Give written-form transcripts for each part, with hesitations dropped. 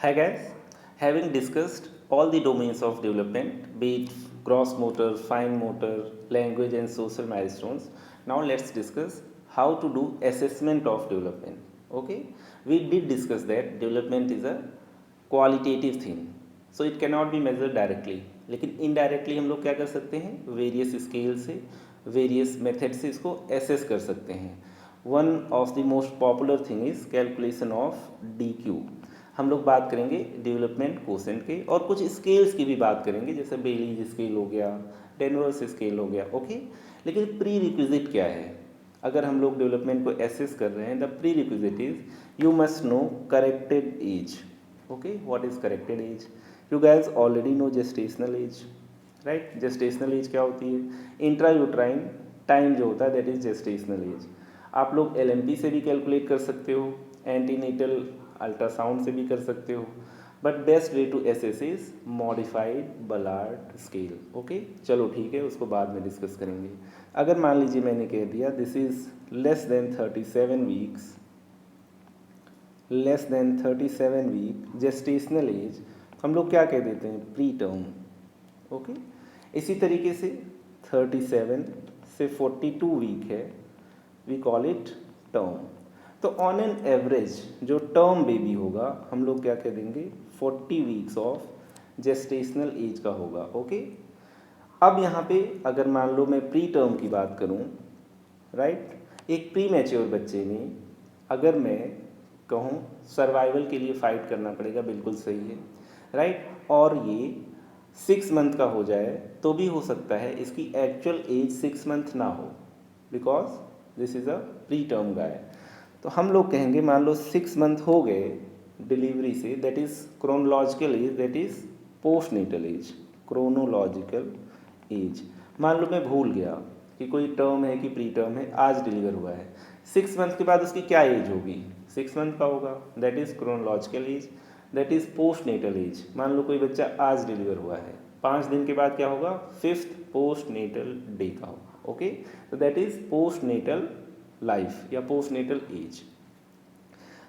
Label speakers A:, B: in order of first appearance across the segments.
A: Hi guys, having discussed all the domains of development, be it gross motor, fine motor, language and social milestones, now let's discuss how to do assessment of development. Okay, we did discuss that development is a qualitative thing, so it cannot be measured directly. लेकिन indirectly हम लोग क्या कर सकते हैं, various scale से, various method से इसको एसेस कर सकते हैं. One of the most popular thing is calculation of DQ. हम लोग बात करेंगे डेवलपमेंट कोसेंट के और कुछ स्केल्स की भी बात करेंगे, जैसे बेलीज स्केल हो गया, डेनवर्स स्केल हो गया. ओके, लेकिन प्री रिक्विजिट क्या है अगर हम लोग डेवलपमेंट को एसेस कर रहे हैं? The prerequisite is you must know corrected age. Okay, what is corrected age? You guys already know gestational age, right? Gestational age क्या होती है? इंट्रा यूट्राइन टाइम जो होता है दैट इज जेस्टेशनल एज. आप लोग LMP से भी कैलकुलेट कर सकते हो, एंटीनेटल अल्ट्रासाउंड से भी कर सकते हो, but best way to assess is modified Ballard scale. Okay, चलो ठीक है, उसको बाद में डिस्कस करेंगे. अगर मान लीजिए मैंने कह दिया this is less than 37 weeks, less than 37 week gestational age, हम लोग क्या कह देते हैं? Pre term. ओके, इसी तरीके से 37 से 42 वीक है, वी कॉल इट टर्म. तो ऑन एन एवरेज जो टर्म बेबी होगा हम लोग क्या कह देंगे? 40 वीक्स ऑफ जेस्टेशनल एज का होगा. ओके, अब यहाँ पे अगर मान लो मैं प्री टर्म की बात करूँ, राइट, एक प्री मैच्योर बच्चे में अगर मैं कहूँ सर्वाइवल के लिए फ़ाइट करना पड़ेगा, बिल्कुल सही है, राइट, और ये 6 मंथ का हो जाए तो भी हो सकता है इसकी एक्चुअल एज 6 मंथ ना हो, because this is a pre term guy. तो हम लोग कहेंगे मान लो 6 मंथ हो गए डिलीवरी से, that is chronological age, that is postnatal age. Chronological age, मान लो मैं भूल गया कि कोई टर्म है कि प्री टर्म है, आज डिलीवर हुआ है, 6 मंथ के बाद उसकी क्या एज होगी? 6 मंथ का होगा, that is chronological age, that is postnatal age. मान लो कोई बच्चा आज डिलीवर हुआ है, 5 दिन के बाद क्या होगा? 5th पोस्ट नेटल डे का होगा. ओके, तो that is postnatal life या पोस्ट नेटल एज.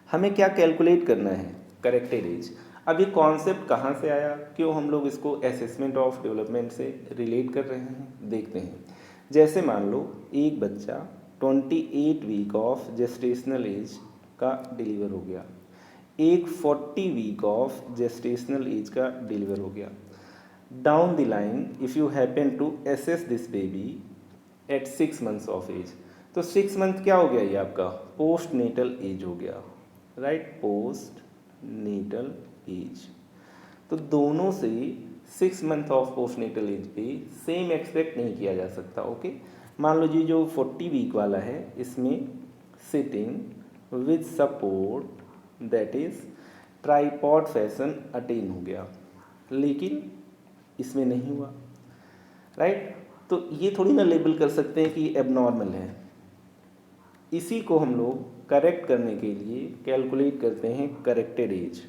A: हमें क्या कैलकुलेट करना है? Corrected age. अब ये कॉन्सेप्ट कहाँ से आया, क्यों हम लोग इसको असेसमेंट ऑफ डेवलपमेंट से रिलेट कर रहे हैं, देखते हैं. जैसे मान लो एक बच्चा 28 वीक ऑफ जेस्टेशनल एज का डिलीवर हो गया, एक 40 वीक ऑफ जेस्टेशनल एज का डिलीवर हो गया. Down the line if you happen to assess this baby at 6 months of age, तो 6 मंथ क्या हो गया? ये आपका पोस्ट नेटल एज हो गया, राइट, पोस्ट नेटल एज. तो दोनों से 6 month of postnatal age पे सेम एक्सपेक्ट नहीं किया जा सकता. ओके, मान लो जी जो 40 वीक वाला है इसमें sitting with support that is tripod fashion attain हो गया, लेकिन इसमें नहीं हुआ, राइट. तो ये थोड़ी ना लेबल कर सकते हैं कि एबनॉर्मल है. इसी को हम लोग करेक्ट करने के लिए कैलकुलेट करते हैं करेक्टेड एज.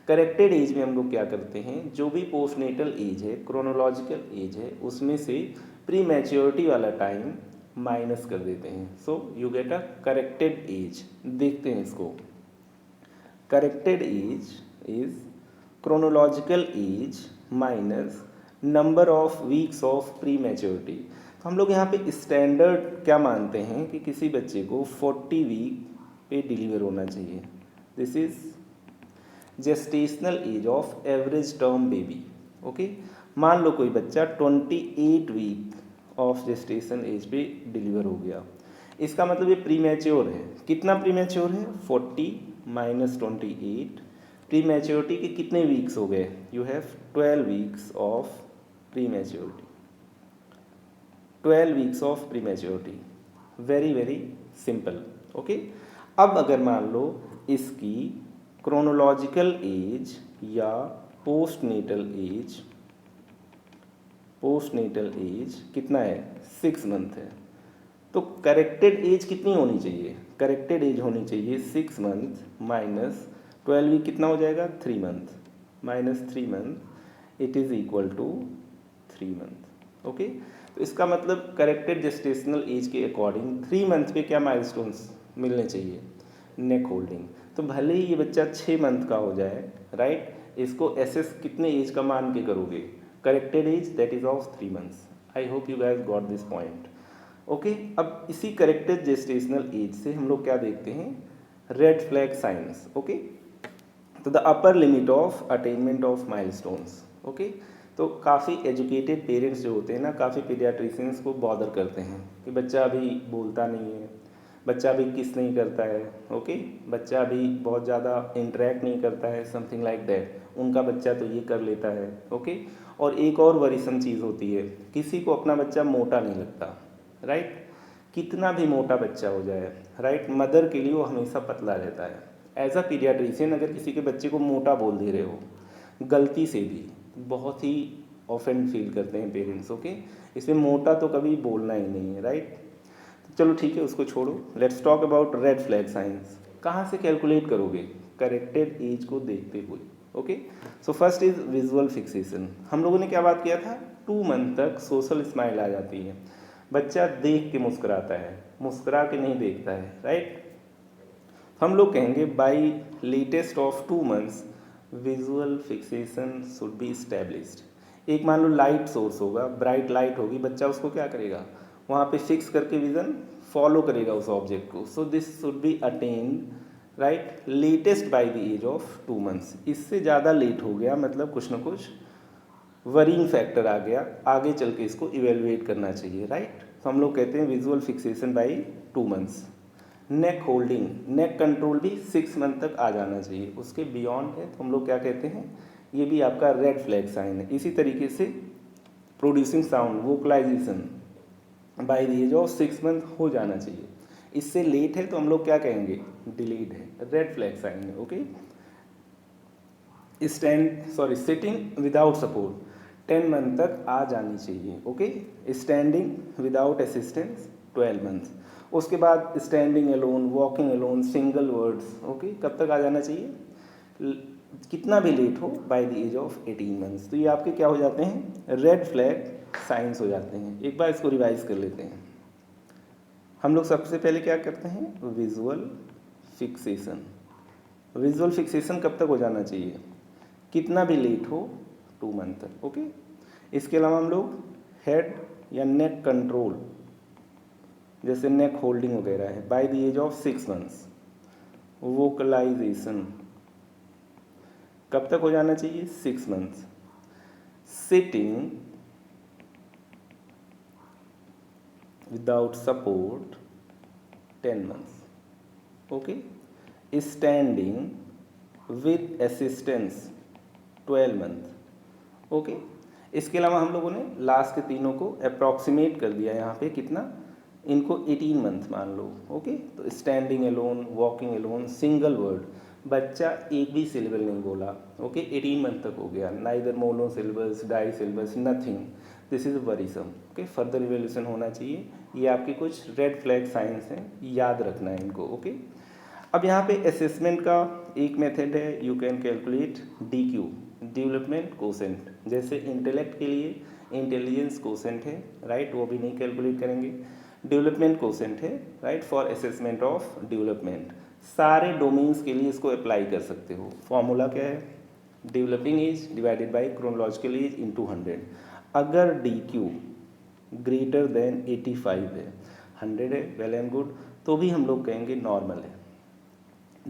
A: करेक्टेड एज में हम लोग क्या करते हैं? जो भी पोस्टनेटल एज है, क्रोनोलॉजिकल एज है, उसमें से प्री मैच्योरिटी वाला टाइम माइनस कर देते हैं. So you get a corrected age. देखते हैं इसको. Corrected age is chronological age minus number of weeks of prematurity. तो हम लोग यहाँ पे स्टैंडर्ड क्या मानते हैं कि किसी बच्चे को 40 वीक पे डिलीवर होना चाहिए. This is gestational age of average term baby. Okay, मान लो कोई बच्चा 28 वीक ऑफ जेस्टेशन एज पे डिलीवर हो गया, इसका मतलब ये प्री मैच्योर है. कितना प्री मैच्योर है? 40 माइनस 28. प्री मैच्योरिटी के कितने वीक्स हो गए? You have 12 weeks of pre maturity. 12 weeks of pre maturity. Very very simple. Okay, अब अगर मान लो इसकी क्रोनोलॉजिकल एज या पोस्ट नेटल एज कितना है? 6 मंथ है. तो करेक्टेड एज कितनी होनी चाहिए? करेक्टेड एज होनी चाहिए 6 मंथ माइनस 12 वीक, कितना हो जाएगा? 3 month, minus 3 month, it is equal to 3 month. Okay, तो इसका मतलब करेक्टेड जेस्टेशनल एज के अकॉर्डिंग 3 मंथ पे क्या माइलस्टोन्स मिलने चाहिए? Neck holding. तो भले ही ये बच्चा 6 मंथ का हो जाए, राइट, इसको एसेस कितने एज का मान के करोगे, corrected age that is of 3 months. I hope you guys got this point. Okay, अब इसी करेक्टेड जेस्टेशनल एज से हम लोग क्या देखते हैं, रेड फ्लैग साइंस। ओके, तो the upper limit of attainment of milestones. Okay, तो काफ़ी एजुकेटेड पेरेंट्स जो होते हैं ना, काफ़ी पीडियाट्रिशियंस को बॉदर करते हैं कि बच्चा अभी बोलता नहीं है, बच्चा अभी किस नहीं करता है, ओके, बच्चा अभी बहुत ज़्यादा इंटरेक्ट नहीं करता है, समथिंग लाइक दैट, उनका बच्चा तो ये कर लेता है। ओके, और एक और वरीसम चीज़ होती है, किसी को अपना बच्चा मोटा नहीं लगता, राइट, कितना भी मोटा बच्चा हो जाए, राइट, मदर के लिए वो हमेशा पतला रहता है। एज अ पीडियाट्रिशियन अगर किसी के बच्चे को मोटा बोल दे रहे हो गलती से भी, बहुत ही ऑफेंड फील करते हैं पेरेंट्स। ओके, इसमें मोटा तो कभी बोलना ही नहीं है, राइट। चलो ठीक है, उसको छोड़ो, let's talk about red flag science. कहाँ से कैलकुलेट करोगे, करेक्टेड एज को देखते हुए। Okay, so first is visual fixation. हम लोगों ने क्या बात किया था, 2 मंथ तक सोशल स्माइल आ जाती है, बच्चा देख के मुस्कुराता है, मुस्कुरा के नहीं देखता है, राइट। हम लोग कहेंगे by latest of 2 months visual fixation should be established. एक मान लो लाइट सोर्स होगा, ब्राइट लाइट होगी, बच्चा उसको क्या करेगा, वहाँ पे फिक्स करके विजन फॉलो करेगा उस ऑब्जेक्ट को। So this should be attend, right, latest by the age of 2 months. इससे ज़्यादा लेट हो गया मतलब कुछ ना कुछ वरीइंग फैक्टर आ गया, आगे चल के इसको इवेलुएट करना चाहिए, राइट। तो हम लोग कहते हैं visual fixation by 2 months. Neck holding, neck control भी 6 मंथ तक आ जाना चाहिए, उसके बियॉन्ड है तो हम लोग क्या कहते हैं, ये भी आपका रेड फ्लैग साइन है। इसी तरीके से producing sound, vocalization by the age of 6 month हो जाना चाहिए। इससे लेट है तो हम लोग क्या कहेंगे, डिलेड है, रेड फ्लैग साइन है। Okay, sitting without support 10 month तक आ जानी चाहिए। Okay, standing without assistance 12 months. उसके बाद standing alone, walking alone, single words, okay, कब तक आ जाना चाहिए, कितना भी लेट हो by the age of 18 months. तो ये आपके क्या हो जाते हैं, रेड फ्लैग साइंस हो जाते हैं। एक बार इसको रिवाइज कर लेते हैं। हम लोग सबसे पहले क्या करते हैं, विजुअल फिक्सेशन। विजुअल फिक्सेशन कब तक हो जाना चाहिए, कितना भी लेट हो 2 मंथ तक। ओके, इसके अलावा हम लोग हेड या नेक कंट्रोल, जैसे नेक होल्डिंग वगैरह है, by the age of 6 months. Vocalization कब तक हो जाना चाहिए, 6 months. Sitting without support 10 months. Okay, standing with assistance 12 month. Okay, इसके अलावा हम लोगों ने लास्ट के तीनों को अप्रॉक्सीमेट कर दिया यहाँ पे, कितना, इनको 18 मंथ मान लो। ओके, तो standing alone, walking alone, single word, बच्चा एक भी सिलेबल नहीं बोला। ओके, 18 मंथ तक हो गया, neither monosyllables, disyllables, nothing, this is worrisome. Okay, further evaluation होना चाहिए। ये आपके कुछ रेड फ्लैग साइंस हैं, याद रखना है इनको। ओके, अब यहाँ पे असेसमेंट का एक मेथड है, you can calculate DQ, development quotient. जैसे इंटेलेक्ट के लिए इंटेलिजेंस कोसेंट है, राइट, वो भी नहीं कैलकुलेट करेंगे, डेवलपमेंट कोसेंट है, right, for assessment of development. सारे डोमेन्स के लिए इसको अप्लाई कर सकते हो। फॉर्मूला क्या है, developing age divided by chronological age into 100। अगर DQ ग्रेटर देन 85 है, 100 है, वेल एंड गुड, तो भी हम लोग कहेंगे नॉर्मल है।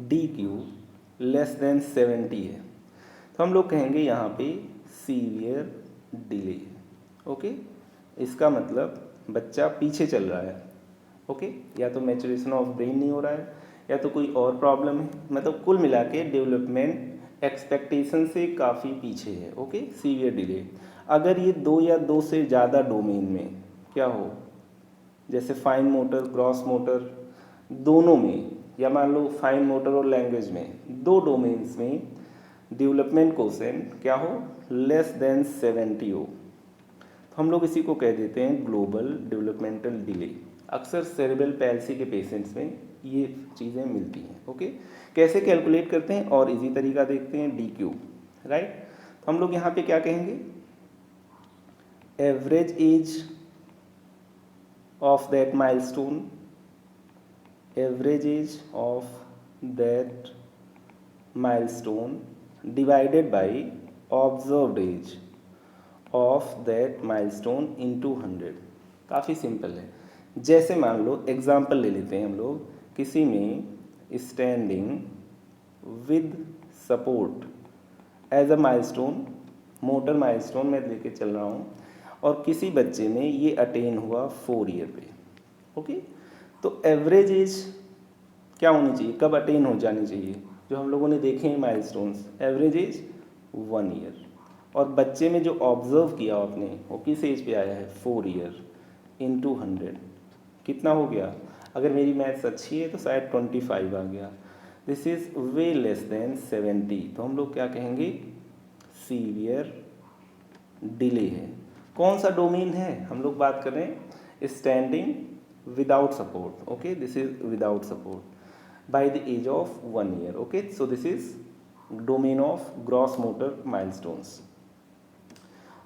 A: DQ लेस देन 70 है तो हम लोग कहेंगे यहाँ पे सीवियर डिले। ओके, इसका मतलब बच्चा पीछे चल रहा है। ओके, या तो मैचुरेशन ऑफ ब्रेन नहीं हो रहा है, या तो कोई और प्रॉब्लम है, मतलब कुल मिला के डेवलपमेंट एक्सपेक्टेशन से काफ़ी पीछे है। Okay, severe delay. अगर ये 2 या 2 से ज़्यादा डोमेन में क्या हो, जैसे फाइन मोटर, ग्रॉस मोटर, दोनों में, या मान लो फाइन मोटर और लैंग्वेज में, 2 डोमेन्स में डेवलपमेंट कोसेंट क्या हो, लेस देन 70 हो, तो हम लोग इसी को कह देते हैं ग्लोबल डेवलपमेंटल डिले। अक्सर सेरेब्रल पैल्सी के पेशेंट्स में ये चीज़ें मिलती हैं। ओके, कैसे कैलकुलेट करते हैं, और इजी तरीका देखते हैं, DQ, राइट। तो हम लोग यहाँ पे क्या कहेंगे, average age of that milestone, average age of that milestone divided by observed age of that milestone into 100। काफ़ी सिंपल है। जैसे मान लो एग्जाम्पल ले लेते हैं हम लोग, किसी में standing with support as a milestone, motor milestone मैं लेके चल रहा हूँ, और किसी बच्चे में ये अटेन हुआ 4 ईयर पे। ओके, तो एवरेज एज क्या होनी चाहिए, कब अटेन हो जानी चाहिए? जो हम लोगों ने देखे हैं माइलस्टोन्स, एवरेज एज 1 ईयर। और बच्चे में जो ऑब्जर्व किया आपने वो किस एज पे आया है? 4 ईयर इंटू 100 कितना हो गया? अगर मेरी मैथ्स अच्छी है तो शायद 25 आ गया। This is way less than 70, तो हम लोग क्या कहेंगे? सीवियर डिले है। कौन सा डोमेन है? हम लोग बात कर रहे हैं standing without support. Okay, this is without support by the age of 1 year. Okay, so this is domain of gross motor milestones.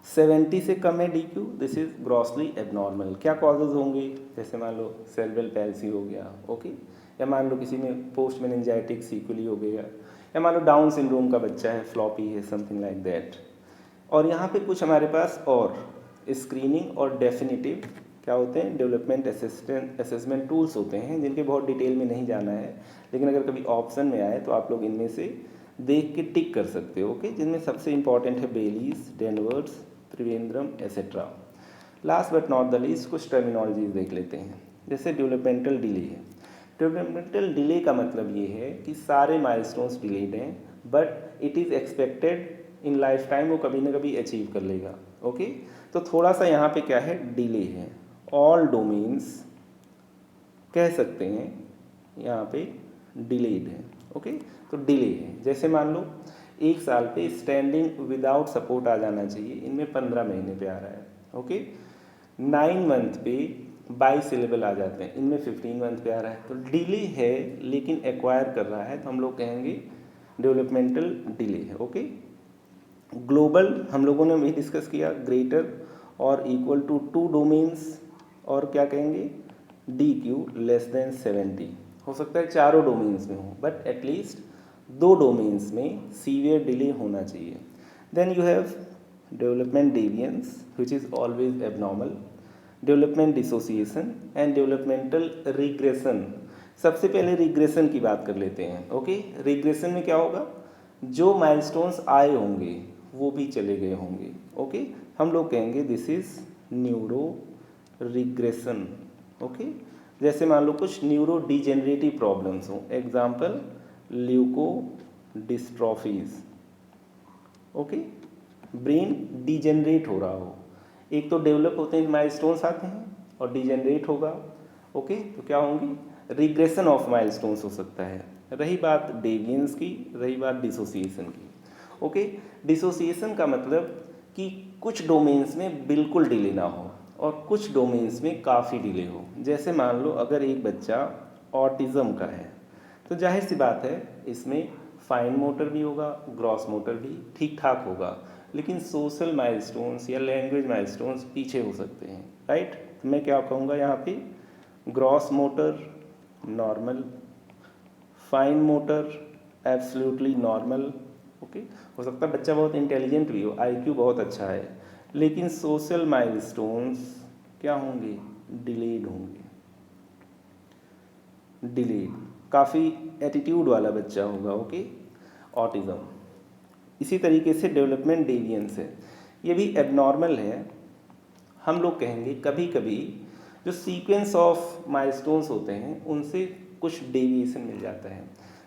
A: 70 से कम है DQ, this is grossly abnormal. क्या कॉजेज होंगे? जैसे मान लो सेरेब्रल पैल्सी हो गया, ओके, या मान लो किसी में पोस्ट मेनिंजाइटिक सीक्वली हो गया, या मान लो डाउन सिंड्रोम का बच्चा है, फ्लॉपी है, समथिंग लाइक दैट। और यहाँ पे कुछ हमारे पास और स्क्रीनिंग और डेफिनेटिव क्या होते हैं? डेवलपमेंट असेसमेंट टूल्स होते हैं, जिनके बहुत डिटेल में नहीं जाना है, लेकिन अगर कभी ऑप्शन में आए तो आप लोग इनमें से देख के टिक कर सकते हो। ओके, जिनमें सबसे इंपॉर्टेंट है Bayleys, Denvers, Trivandrum etcetera. Last but not the least कुछ टर्मिनोलॉजीज देख लेते हैं। जैसे डेवलपमेंटल डिले है। डेवलपमेंटल डिले का मतलब ये है कि सारे माइलस्टोन्स डिलेड हैं, but it is expected in life time वो कभी ना कभी अचीव कर लेगा। ओके, तो थोड़ा सा यहाँ पे क्या है? डिले है। ऑल डोमेन्स कह सकते हैं यहाँ पे डिलेड है। ओके, तो डिले है। जैसे मान लो 1 साल पे स्टैंडिंग विदाउट सपोर्ट आ जाना चाहिए, इनमें 15 महीने पे आ रहा है। ओके, 9 मंथ पे बाईसिलेबल आ जाते हैं, इनमें 15 मंथ पे आ रहा है। तो डिले है लेकिन एक्वायर कर रहा है, तो हम लोग कहेंगे डेवलपमेंटल डिले है। ओके, ग्लोबल हम लोगों ने भी डिस्कस किया, ग्रेटर और इक्वल टू 2 डोमेन्स, और क्या कहेंगे? DQ less than 70। हो सकता है चारों डोमेन्स में हो, बट एटलीस्ट 2 डोमेन्स में सीवियर डिले होना चाहिए। Then you have development deviance which is always abnormal, development dissociation and developmental regression. सबसे पहले रिग्रेशन की बात कर लेते हैं। ओके, रिग्रेशन में क्या होगा? जो माइलस्टोन्स आए होंगे वो भी चले गए होंगे। ओके, हम लोग कहेंगे this is neuro regression. Okay, जैसे मान लो कुछ न्यूरो डिजेनरेटिव प्रॉब्लम्स हो, example leuko dystrophies. Okay, brain degenerate हो रहा हो, एक तो डेवलप होते हैं माइलस्टोन्स आते हैं और डिजेनरेट होगा। ओके, तो क्या होंगी? रिग्रेशन ऑफ माइलस्टोन्स हो सकता है। रही बात डेविएंस की, रही बात डिसोसिएशन की। ओके, डिसोसिएशन का मतलब कि कुछ डोमेन्स में बिल्कुल डिले ना हो और कुछ डोमेन्स में काफ़ी डिले हो। जैसे मान लो अगर एक बच्चा ऑटिज़म का है तो जाहिर सी बात है इसमें फाइन मोटर भी होगा, ग्रॉस मोटर भी ठीक ठाक होगा, लेकिन सोशल माइलस्टोन्स या लैंग्वेज माइलस्टोन्स पीछे हो सकते हैं। राइट, तो मैं क्या कहूँगा यहाँ पे? Gross motor normal, fine motor absolutely normal. Okay, हो सकता है बच्चा बहुत इंटेलिजेंट भी हो, IQ बहुत अच्छा है, लेकिन सोशल माइलस्टोन्स क्या होंगे? डिलेड होंगे। डिलेड, काफ़ी एटीट्यूड वाला बच्चा होगा। Okay, autism. इसी तरीके से डेवलपमेंट डेविएंस है, ये भी एबनॉर्मल है। हम लोग कहेंगे कभी कभी जो सीक्वेंस ऑफ माइलस्टोन्स होते हैं उनसे कुछ डेविएशन मिल जाता है।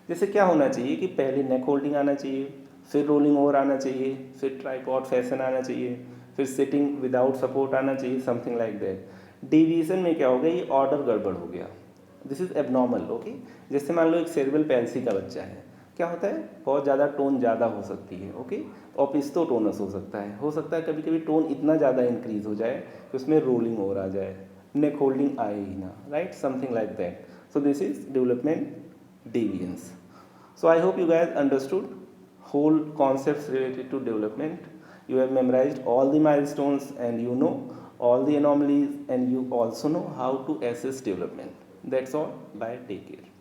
A: जैसे क्या होना चाहिए कि पहले नेक होल्डिंग आना चाहिए, फिर रोलिंग ओवर आना चाहिए, फिर ट्राइपॉड फैशन आना चाहिए, फिर सिटिंग विदाउट सपोर्ट आना चाहिए, समथिंग लाइक दैट। डेविएशन में क्या हो गया? ये ऑर्डर गड़बड़ हो गया, दिस इज़ एबनॉर्मल। ओके, जैसे मान लो एक सेरेब्रल पैल्सी का बच्चा है, क्या होता है? बहुत ज़्यादा टोन ज़्यादा हो सकती है। ओके, ऑपिस्टोटोनस हो सकता है कभी कभी टोन इतना ज़्यादा इंक्रीज हो जाए कि उसमें रोलिंग ओवर आ जाए, नेक होल्डिंग आए ही ना। Right, something like that. So this is development deviance. So I hope you guys understood whole concepts related to development. You have memorized all the milestones and you know all the anomalies, and you also know how to assess development. That's all. Bye. Take care.